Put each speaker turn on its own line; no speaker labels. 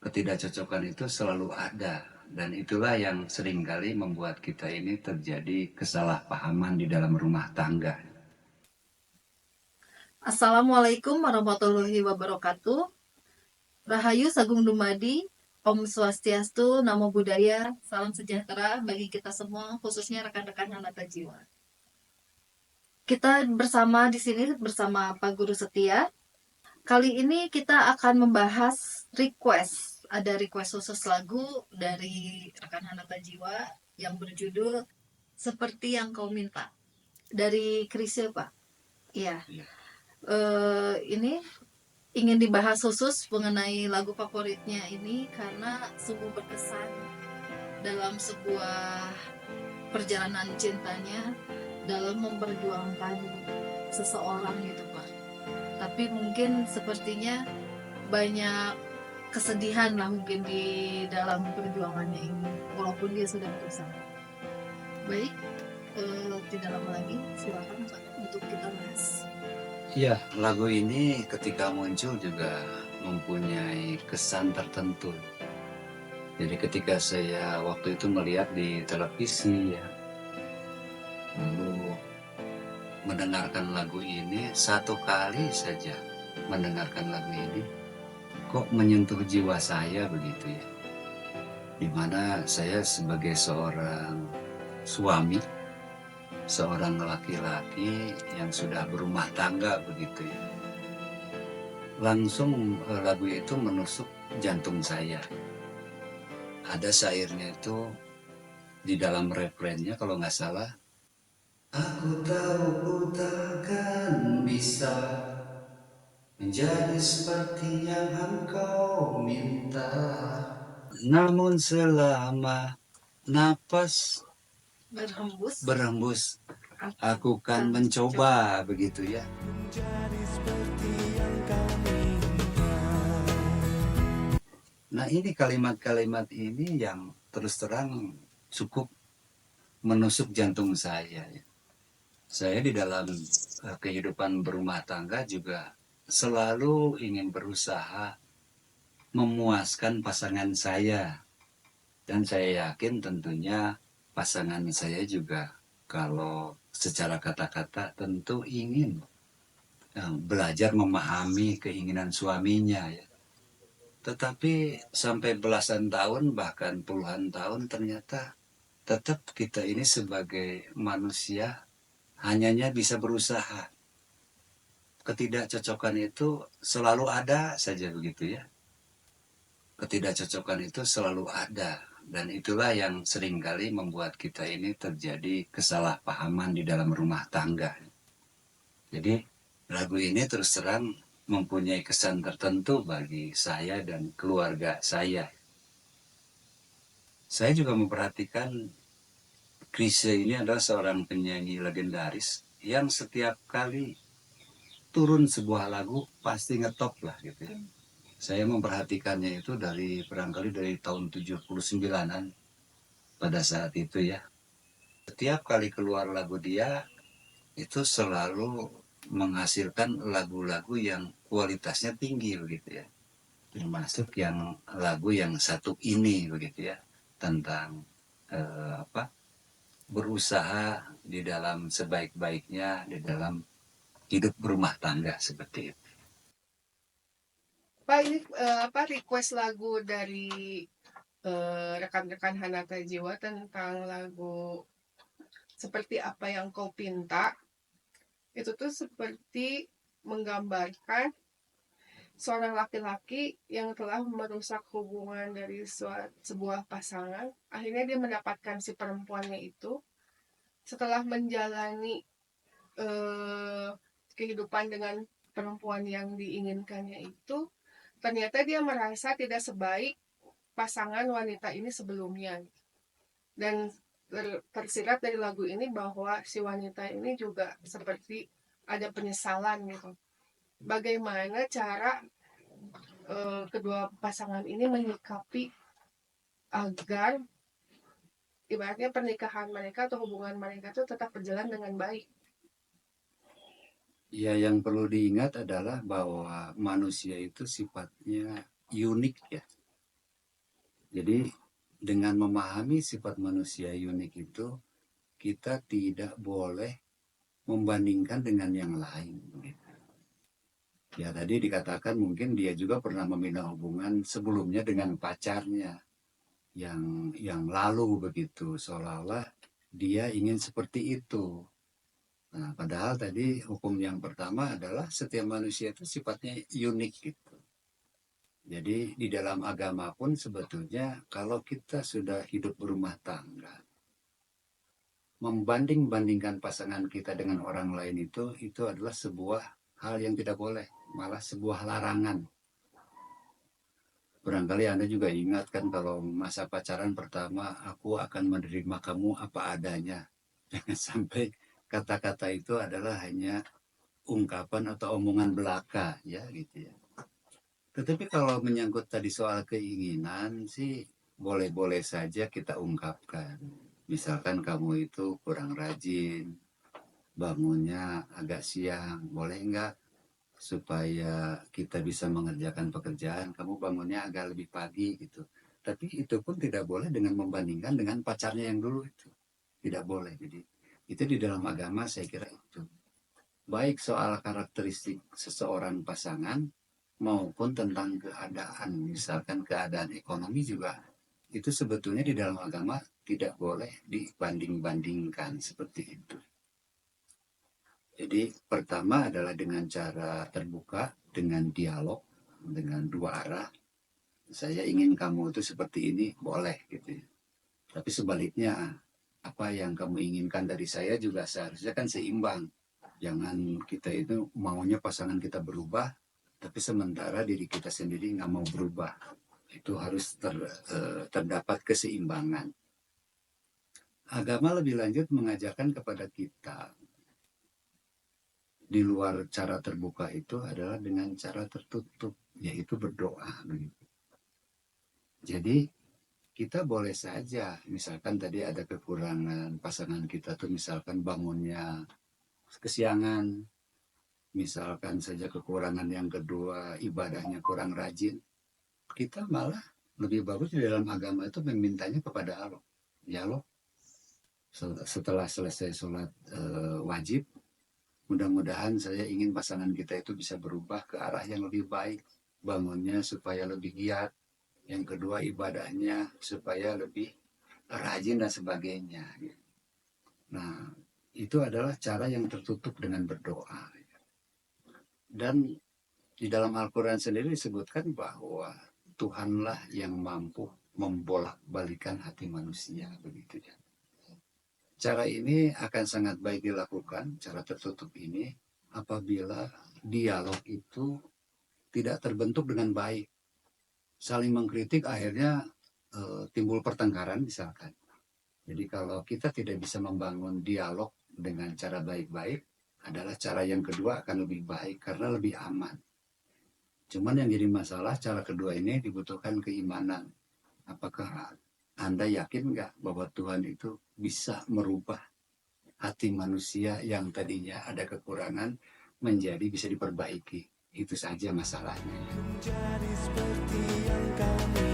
Ketidakcocokan itu selalu ada, dan itulah yang seringkali membuat kita ini terjadi kesalahpahaman di dalam rumah tangga.
Assalamualaikum warahmatullahi wabarakatuh. Rahayu Sagung Dumadi, Om Swastiastu, Namo Buddhaya, salam sejahtera bagi kita semua, khususnya rekan-rekan Hanata Jiwa. Kita bersama di sini bersama Pak Guru Setia. Kali ini kita akan membahas request. Ada request khusus lagu dari rekan Hanata Jiwa yang berjudul Seperti Yang Kau Minta dari Krisya, Pak. Iya. Ini ingin dibahas khusus mengenai lagu favoritnya ini karena sungguh berkesan dalam sebuah perjalanan cintanya dalam memperjuangkan seseorang gitu Pak. Tapi mungkin sepertinya banyak kesedihan lah mungkin di dalam perjuangannya ini walaupun dia sudah berusaha. Baik, tidak lama lagi silakan Pak untuk kita bahas.
Ya, lagu ini ketika muncul juga mempunyai kesan tertentu. Jadi ketika saya waktu itu melihat di televisi ya, lalu mendengarkan lagu ini, satu kali saja mendengarkan lagu ini, kok menyentuh jiwa saya begitu ya. Dimana saya sebagai seorang suami, seorang laki-laki yang sudah berumah tangga begitu ya. Langsung lagu itu menusuk jantung saya. Ada syairnya itu di dalam refrennya kalau nggak salah. Aku tahu ku takkan bisa menjadi seperti yang engkau minta. Namun selama napas
Berhembus,
berhembus, aku kan mencoba begitu ya. Nah ini kalimat-kalimat ini yang terus terang cukup menusuk jantung saya. Saya di dalam kehidupan berumah tangga juga selalu ingin berusaha memuaskan pasangan saya. Dan saya yakin tentunya pasangan saya juga kalau secara kata-kata tentu ingin belajar memahami keinginan suaminya ya. Tetapi sampai belasan tahun bahkan puluhan tahun ternyata tetap kita ini sebagai manusia hanyanya bisa berusaha. Ketidakcocokan itu selalu ada saja begitu ya. Ketidakcocokan itu selalu ada. Dan itulah yang seringkali membuat kita ini terjadi kesalahpahaman di dalam rumah tangga. Jadi lagu ini terus terang mempunyai kesan tertentu bagi saya dan keluarga saya. Saya juga memperhatikan Chrisye ini adalah seorang penyanyi legendaris yang setiap kali turun sebuah lagu pasti ngetop lah gitu ya. Saya memperhatikannya itu dari barangkali dari tahun 79-an pada saat itu ya. Setiap kali keluar lagu dia itu selalu menghasilkan lagu-lagu yang kualitasnya tinggi begitu ya. Termasuk yang lagu yang satu ini begitu ya, tentang berusaha di dalam sebaik-baiknya di dalam hidup berumah tangga seperti itu.
Pak, ini request lagu dari rekan-rekan Hanata Jiwa tentang lagu Seperti Apa Yang Kau Pinta. Itu tuh seperti menggambarkan seorang laki-laki yang telah merusak hubungan dari sebuah pasangan. Akhirnya dia mendapatkan si perempuannya itu setelah menjalani kehidupan dengan perempuan yang diinginkannya itu, ternyata dia merasa tidak sebaik pasangan wanita ini sebelumnya. Dan tersirat dari lagu ini bahwa si wanita ini juga seperti ada penyesalan gitu. Bagaimana cara kedua pasangan ini menyikapi agar ibaratnya pernikahan mereka atau hubungan mereka itu tetap berjalan dengan baik.
Ya, yang perlu diingat adalah bahwa manusia itu sifatnya unik ya. Jadi dengan memahami sifat manusia unik itu, kita tidak boleh membandingkan dengan yang lain. Ya tadi dikatakan mungkin dia juga pernah membina hubungan sebelumnya dengan pacarnya yang lalu begitu, seolah-olah dia ingin seperti itu. Nah, padahal tadi hukum yang pertama adalah setiap manusia itu sifatnya unik gitu. Jadi di dalam agama pun sebetulnya kalau kita sudah hidup berumah tangga, membanding-bandingkan pasangan kita dengan orang lain itu adalah sebuah hal yang tidak boleh, malah sebuah larangan. Barangkali Anda juga ingat kan kalau masa pacaran pertama, aku akan menerima kamu apa adanya. Jangan sampai kata-kata itu adalah hanya ungkapan atau omongan belaka, ya gitu ya. Tetapi kalau menyangkut tadi soal keinginan sih, boleh-boleh saja kita ungkapkan. Misalkan kamu itu kurang rajin, bangunnya agak siang, boleh enggak? Supaya kita bisa mengerjakan pekerjaan, kamu bangunnya agak lebih pagi gitu. Tapi itu pun tidak boleh dengan membandingkan dengan pacarnya yang dulu itu. Tidak boleh. Jadi itu di dalam agama saya kira itu. Baik soal karakteristik seseorang pasangan maupun tentang keadaan, misalkan keadaan ekonomi juga. Itu sebetulnya di dalam agama tidak boleh dibanding-bandingkan seperti itu. Jadi pertama adalah dengan cara terbuka, dengan dialog, dengan dua arah. Saya ingin kamu itu seperti ini, boleh gitu ya. Tapi sebaliknya, apa yang kamu inginkan dari saya juga seharusnya kan seimbang. Jangan kita itu maunya pasangan kita berubah, tapi sementara diri kita sendiri nggak mau berubah. Itu harus terdapat keseimbangan. Agama lebih lanjut mengajarkan kepada kita di luar cara terbuka itu adalah dengan cara tertutup, yaitu berdoa. Jadi kita boleh saja, misalkan tadi ada kekurangan pasangan kita tuh, misalkan bangunnya kesiangan, misalkan saja kekurangan yang kedua ibadahnya kurang rajin, kita malah lebih bagus di dalam agama itu memintanya kepada Allah. Ya Allah, setelah selesai sholat wajib, mudah-mudahan saya ingin pasangan kita itu bisa berubah ke arah yang lebih baik. Bangunnya supaya lebih giat. Yang kedua ibadahnya supaya lebih rajin dan sebagainya. Nah, itu adalah cara yang tertutup dengan berdoa. Dan di dalam Al-Quran sendiri disebutkan bahwa Tuhanlah yang mampu membolak-balikan hati manusia. Begitu ya. Cara ini akan sangat baik dilakukan, cara tertutup ini, apabila dialog itu tidak terbentuk dengan baik. Saling mengkritik akhirnya timbul pertengkaran misalkan. Jadi kalau kita tidak bisa membangun dialog dengan cara baik-baik, adalah cara yang kedua akan lebih baik karena lebih aman. Cuman yang jadi masalah cara kedua ini dibutuhkan keimanan. Apakah Anda yakin nggak bahwa Tuhan itu bisa merubah hati manusia yang tadinya ada kekurangan menjadi bisa diperbaiki? Itu saja masalahnya. Menjadi seperti yang kami